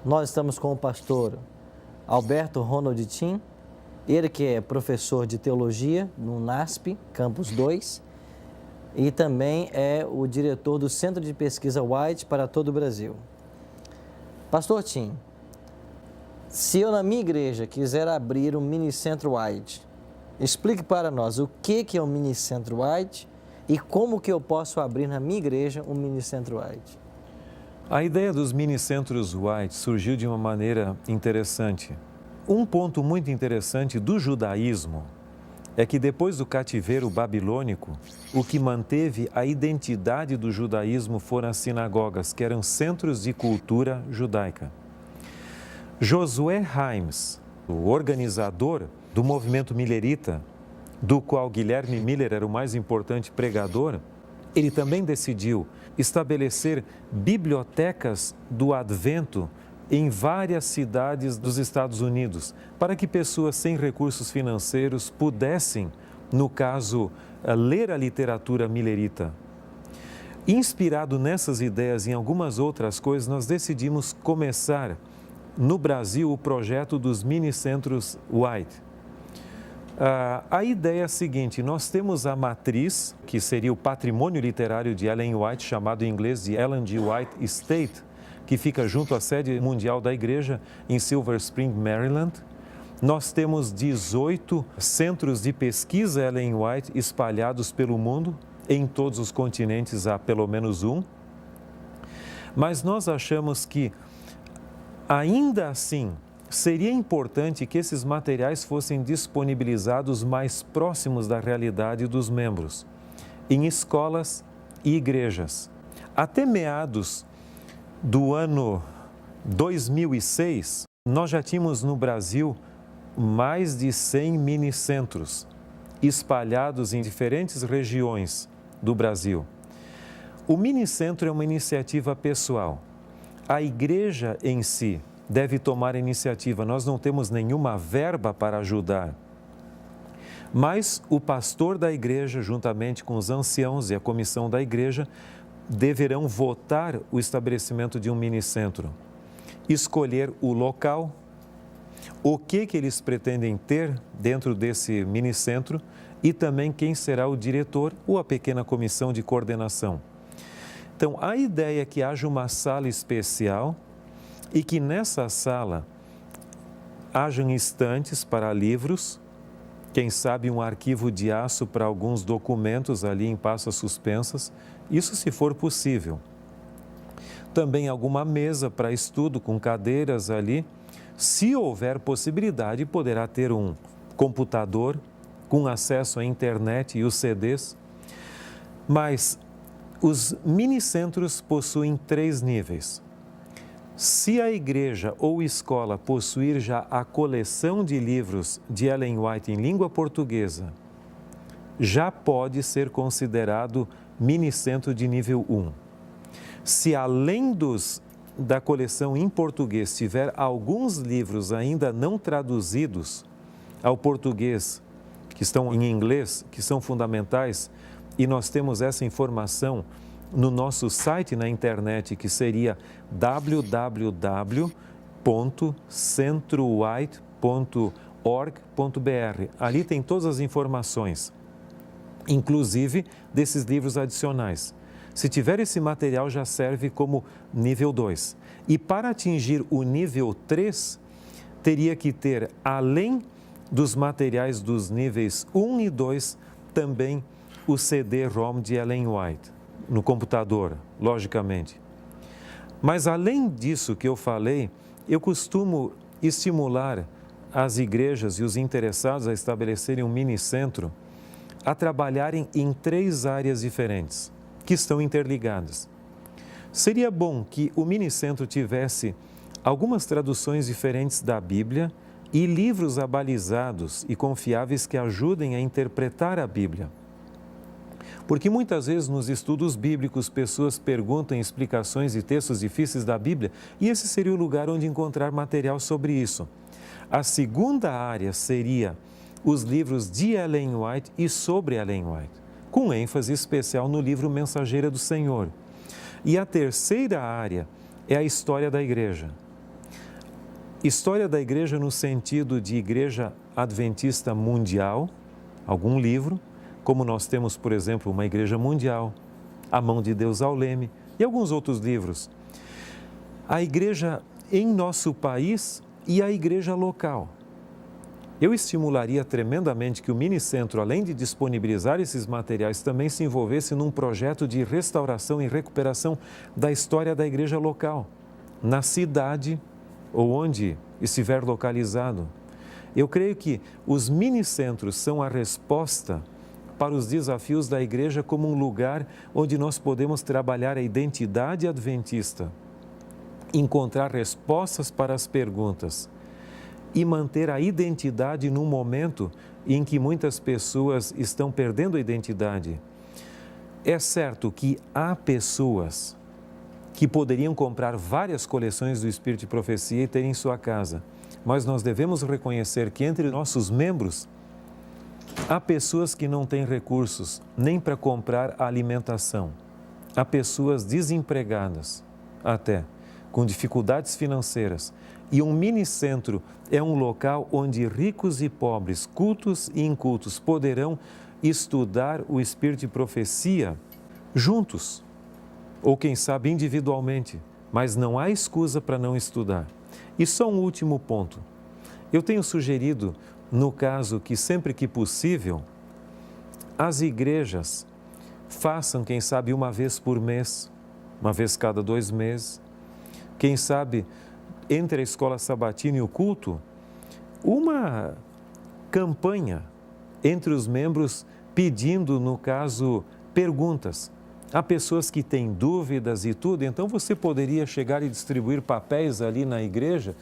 Nós estamos com o pastor Alberto Ronald Tim, ele que é professor de teologia no NASP, Campus 2, e também é o diretor do Centro de Pesquisa White para todo o Brasil. Pastor Tim, se eu na minha igreja quiser abrir um mini-centro White, explique para nós o que é um mini-centro White e como que eu posso abrir na minha igreja um mini-centro White. A ideia dos mini-centros White surgiu de uma maneira interessante. Um ponto muito interessante do judaísmo é que depois do cativeiro babilônico, o que manteve a identidade do judaísmo foram as sinagogas, que eram centros de cultura judaica. Josué Himes, o organizador do movimento millerita, do qual Guilherme Miller era o mais importante pregador, ele também decidiu estabelecer bibliotecas do Advento em várias cidades dos Estados Unidos, para que pessoas sem recursos financeiros pudessem, no caso, ler a literatura millerita. Inspirado nessas ideias e em algumas outras coisas, nós decidimos começar no Brasil o projeto dos mini-centros White. A ideia é a seguinte: nós temos a matriz, que seria o patrimônio literário de Ellen White, chamado em inglês de Ellen G. White Estate, que fica junto à sede mundial da igreja em Silver Spring, Maryland. Nós temos 18 centros de pesquisa Ellen White espalhados pelo mundo, em todos os continentes há pelo menos um. Mas nós achamos que, ainda assim, seria importante que esses materiais fossem disponibilizados mais próximos da realidade dos membros, em escolas e igrejas. Até meados do ano 2006, nós já tínhamos no Brasil mais de 100 mini-centros espalhados em diferentes regiões do Brasil. O mini-centro é uma iniciativa pessoal. A igreja em si deve tomar a iniciativa. Nós não temos nenhuma verba para ajudar. Mas o pastor da igreja, juntamente com os anciãos e a comissão da igreja, deverão votar o estabelecimento de um mini-centro, escolher o local, o que eles pretendem ter dentro desse mini-centro e também quem será o diretor ou a pequena comissão de coordenação. Então, a ideia é que haja uma sala especial e que nessa sala hajam estantes para livros, quem sabe um arquivo de aço para alguns documentos ali em pastas suspensas, isso se for possível. Também alguma mesa para estudo com cadeiras ali. Se houver possibilidade, poderá ter um computador com acesso à internet e os CDs. Mas os mini-centros possuem 3 níveis. Se a igreja ou escola possuir já a coleção de livros de Ellen White em língua portuguesa, já pode ser considerado mini-centro de nível 1. Se além da coleção em português tiver alguns livros ainda não traduzidos ao português, que estão em inglês, que são fundamentais, e nós temos essa informação no nosso site na internet, que seria www.centrowhite.org.br. Ali tem todas as informações, inclusive desses livros adicionais. Se tiver esse material, já serve como nível 2. E para atingir o nível 3, teria que ter, além dos materiais dos níveis 1 e 2, também o CD-ROM de Ellen White, no computador, logicamente. Mas além disso que eu falei, eu costumo estimular as igrejas e os interessados a estabelecerem um mini-centro a trabalharem em 3 áreas diferentes, que estão interligadas. Seria bom que o mini-centro tivesse algumas traduções diferentes da Bíblia e livros abalizados e confiáveis que ajudem a interpretar a Bíblia. Porque muitas vezes nos estudos bíblicos pessoas perguntam explicações de textos difíceis da Bíblia e esse seria o lugar onde encontrar material sobre isso. A segunda área seria os livros de Ellen White e sobre Ellen White, com ênfase especial no livro Mensageira do Senhor. E a terceira área é a história da igreja. História da igreja no sentido de igreja adventista mundial, algum livro, como nós temos, por exemplo, uma igreja mundial, A Mão de Deus ao Leme e alguns outros livros. A igreja em nosso país e a igreja local. Eu estimularia tremendamente que o Minicentro, além de disponibilizar esses materiais, também se envolvesse num projeto de restauração e recuperação da história da igreja local, na cidade ou onde estiver localizado. Eu creio que os minicentros são a resposta para os desafios da igreja como um lugar onde nós podemos trabalhar a identidade adventista, encontrar respostas para as perguntas e manter a identidade num momento em que muitas pessoas estão perdendo a identidade. É certo que há pessoas que poderiam comprar várias coleções do Espírito de Profecia e ter em sua casa, mas nós devemos reconhecer que entre nossos membros há pessoas que não têm recursos nem para comprar a alimentação, há pessoas desempregadas, até com dificuldades financeiras. E um minicentro é um local onde ricos e pobres, cultos e incultos, poderão estudar o Espírito de Profecia juntos, ou quem sabe individualmente, mas não há excusa para não estudar. E só um último ponto. Eu tenho sugerido, no caso que sempre que possível, as igrejas façam, quem sabe, uma vez por mês, uma vez cada 2 meses, quem sabe, entre a escola sabatina e o culto, uma campanha entre os membros pedindo, no caso, perguntas. Há pessoas que têm dúvidas e tudo, então você poderia chegar e distribuir papéis ali na igreja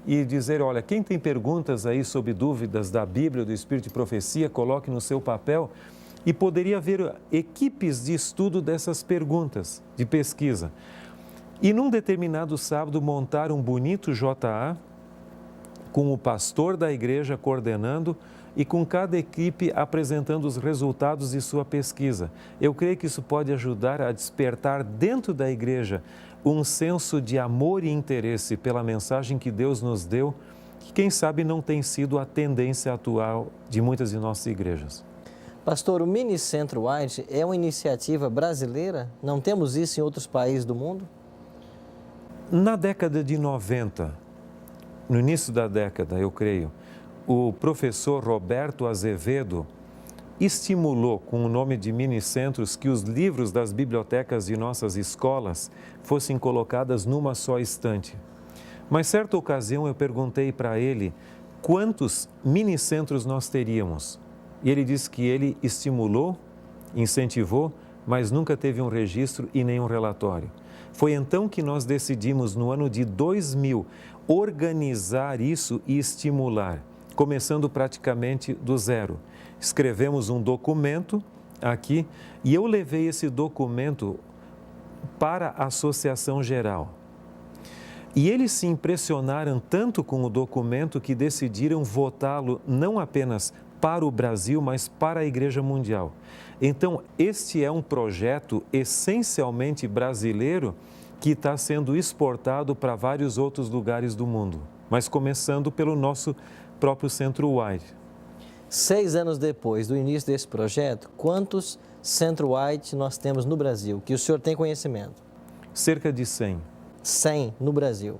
e dizer, olha, quem tem perguntas aí sobre dúvidas da Bíblia, do Espírito de Profecia, coloque no seu papel, e poderia haver equipes de estudo dessas perguntas, de pesquisa. E num determinado sábado montar um bonito JA, com o pastor da igreja coordenando e com cada equipe apresentando os resultados de sua pesquisa. Eu creio que isso pode ajudar a despertar dentro da igreja um senso de amor e interesse pela mensagem que Deus nos deu, que quem sabe não tem sido a tendência atual de muitas de nossas igrejas. Pastor, o Minicentro White é uma iniciativa brasileira? Não temos isso em outros países do mundo? Na década de 90, no início da década, eu creio, o professor Roberto Azevedo estimulou, com o nome de Minicentros, que os livros das bibliotecas de nossas escolas fossem colocadas numa só estante. Mas certa ocasião eu perguntei para ele quantos minicentros nós teríamos. E ele disse que ele estimulou, incentivou, mas nunca teve um registro e nem um relatório. Foi então que nós decidimos, no ano de 2000, organizar isso e estimular, começando praticamente do zero. Escrevemos um documento aqui e eu levei esse documento para a Associação Geral. E eles se impressionaram tanto com o documento que decidiram votá-lo não apenas para o Brasil, mas para a Igreja Mundial. Então, este é um projeto essencialmente brasileiro que está sendo exportado para vários outros lugares do mundo, mas começando pelo nosso próprio Centro White. 6 anos depois do início desse projeto, quantos Centro White nós temos no Brasil, que o senhor tem conhecimento? Cerca de 100. 100 no Brasil.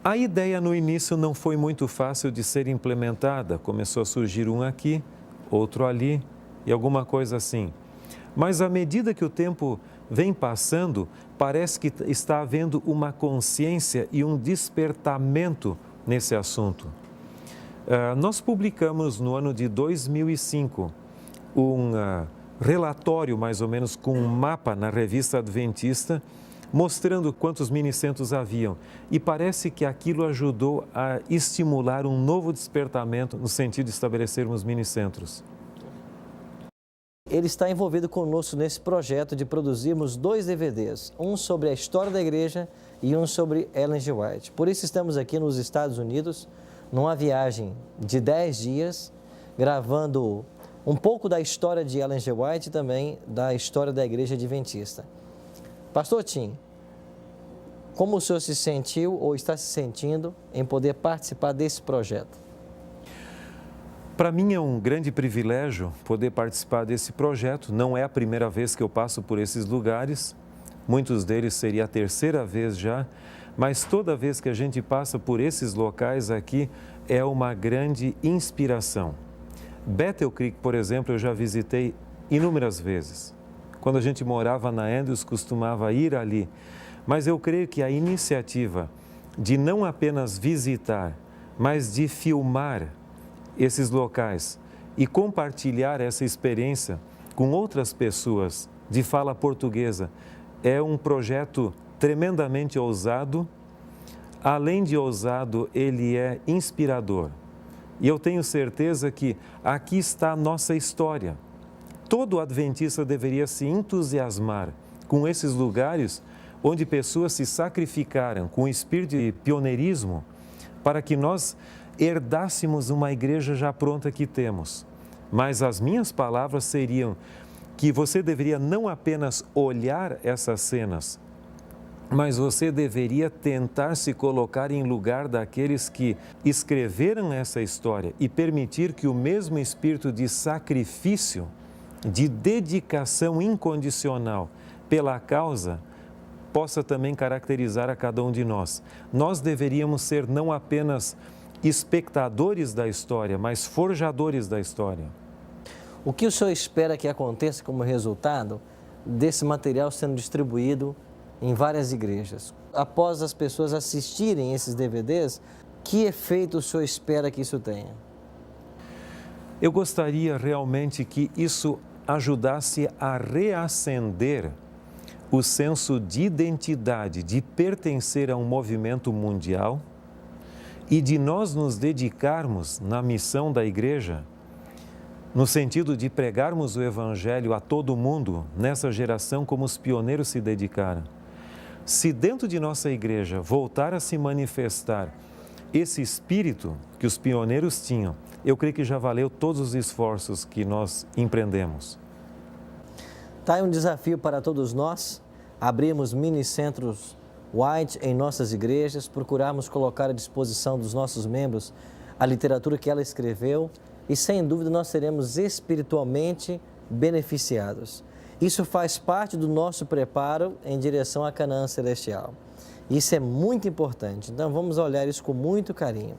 A ideia no início não foi muito fácil de ser implementada. Começou a surgir um aqui, outro ali e alguma coisa assim. Mas à medida que o tempo vem passando, parece que está havendo uma consciência e um despertamento nesse assunto. Nós publicamos no ano de 2005 um relatório, mais ou menos, com um mapa na revista Adventista, mostrando quantos minicentros haviam. E parece que aquilo ajudou a estimular um novo despertamento no sentido de estabelecermos minicentros. Ele está envolvido conosco nesse projeto de produzirmos 2 DVDs, um sobre a história da igreja e um sobre Ellen G. White. Por isso estamos aqui nos Estados Unidos, numa viagem de 10 dias, gravando um pouco da história de Ellen G. White e também da história da Igreja Adventista. Pastor Tim, Como o senhor se sentiu ou está se sentindo em poder participar desse projeto? Para mim é um grande privilégio poder participar desse projeto. Não é a primeira vez que eu passo por esses lugares, muitos deles seria a terceira vez já, mas toda vez que a gente passa por esses locais aqui é uma grande inspiração. Battle Creek, por exemplo, eu já visitei inúmeras vezes. Quando a gente morava na Andrews, costumava ir ali. Mas eu creio que a iniciativa de não apenas visitar, mas de filmar esses locais e compartilhar essa experiência com outras pessoas de fala portuguesa é um projeto tremendamente ousado. Além de ousado, ele é inspirador. E eu tenho certeza que aqui está a nossa história. Todo adventista deveria se entusiasmar com esses lugares onde pessoas se sacrificaram com espírito de pioneirismo para que nós herdássemos uma igreja já pronta que temos. Mas as minhas palavras seriam que você deveria não apenas olhar essas cenas, mas você deveria tentar se colocar em lugar daqueles que escreveram essa história e permitir que o mesmo espírito de sacrifício, de dedicação incondicional pela causa, possa também caracterizar a cada um de nós. Nós deveríamos ser não apenas espectadores da história, mas forjadores da história. O que o senhor espera que aconteça como resultado desse material sendo distribuído em várias igrejas? Após as pessoas assistirem esses DVDs, que efeito o senhor espera que isso tenha? Eu gostaria realmente que isso ajudasse a reacender o senso de identidade, de pertencer a um movimento mundial e de nós nos dedicarmos na missão da igreja, no sentido de pregarmos o Evangelho a todo mundo nessa geração como os pioneiros se dedicaram. Se dentro de nossa igreja voltar a se manifestar esse espírito que os pioneiros tinham, eu creio que já valeu todos os esforços que nós empreendemos. Está aí um desafio para todos nós, abrirmos mini-centros White em nossas igrejas, procurarmos colocar à disposição dos nossos membros a literatura que ela escreveu e, sem dúvida, nós seremos espiritualmente beneficiados. Isso faz parte do nosso preparo em direção à Canaã Celestial. Isso é muito importante, então vamos olhar isso com muito carinho.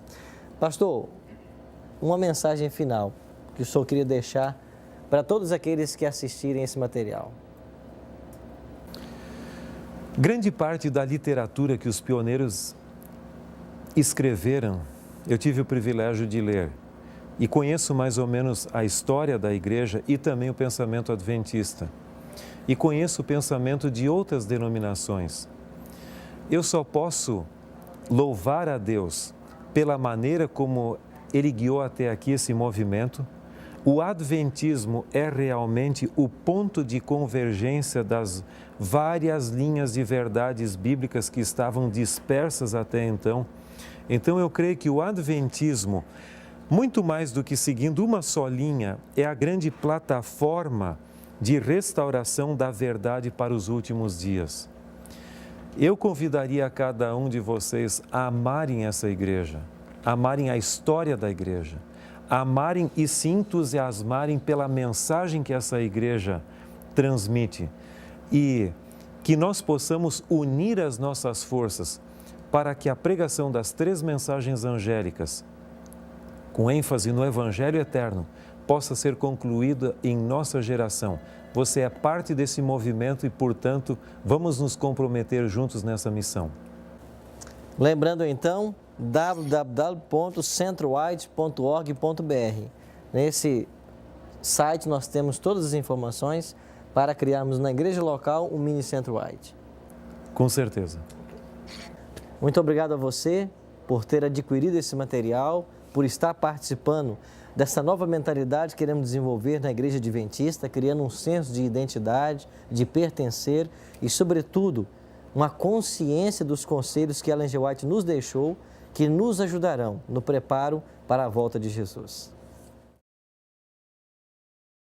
Pastor, uma mensagem final que o senhor queria deixar para todos aqueles que assistirem esse material. Grande parte da literatura que os pioneiros escreveram, eu tive o privilégio de ler e conheço mais ou menos a história da igreja e também o pensamento adventista. E conheço o pensamento de outras denominações. Eu só posso louvar a Deus pela maneira como Ele guiou até aqui esse movimento. O adventismo é realmente o ponto de convergência das várias linhas de verdades bíblicas que estavam dispersas até então. Então eu creio que o adventismo, muito mais do que seguindo uma só linha, é a grande plataforma de restauração da verdade para os últimos dias. Eu convidaria a cada um de vocês a amarem essa igreja, amarem a história da igreja, amarem e se entusiasmarem pela mensagem que essa igreja transmite e que nós possamos unir as nossas forças para que a pregação das 3 mensagens angélicas, com ênfase no Evangelho eterno, possa ser concluída em nossa geração. Você é parte desse movimento e, portanto, vamos nos comprometer juntos nessa missão. Lembrando então, www.centrowhite.org.br. Nesse site nós temos todas as informações para criarmos na igreja local um mini Centro White. Com certeza. Muito obrigado a você por ter adquirido esse material, por estar participando dessa nova mentalidade que queremos desenvolver na Igreja Adventista, criando um senso de identidade, de pertencer e, sobretudo, uma consciência dos conselhos que Ellen G. White nos deixou, que nos ajudarão no preparo para a volta de Jesus.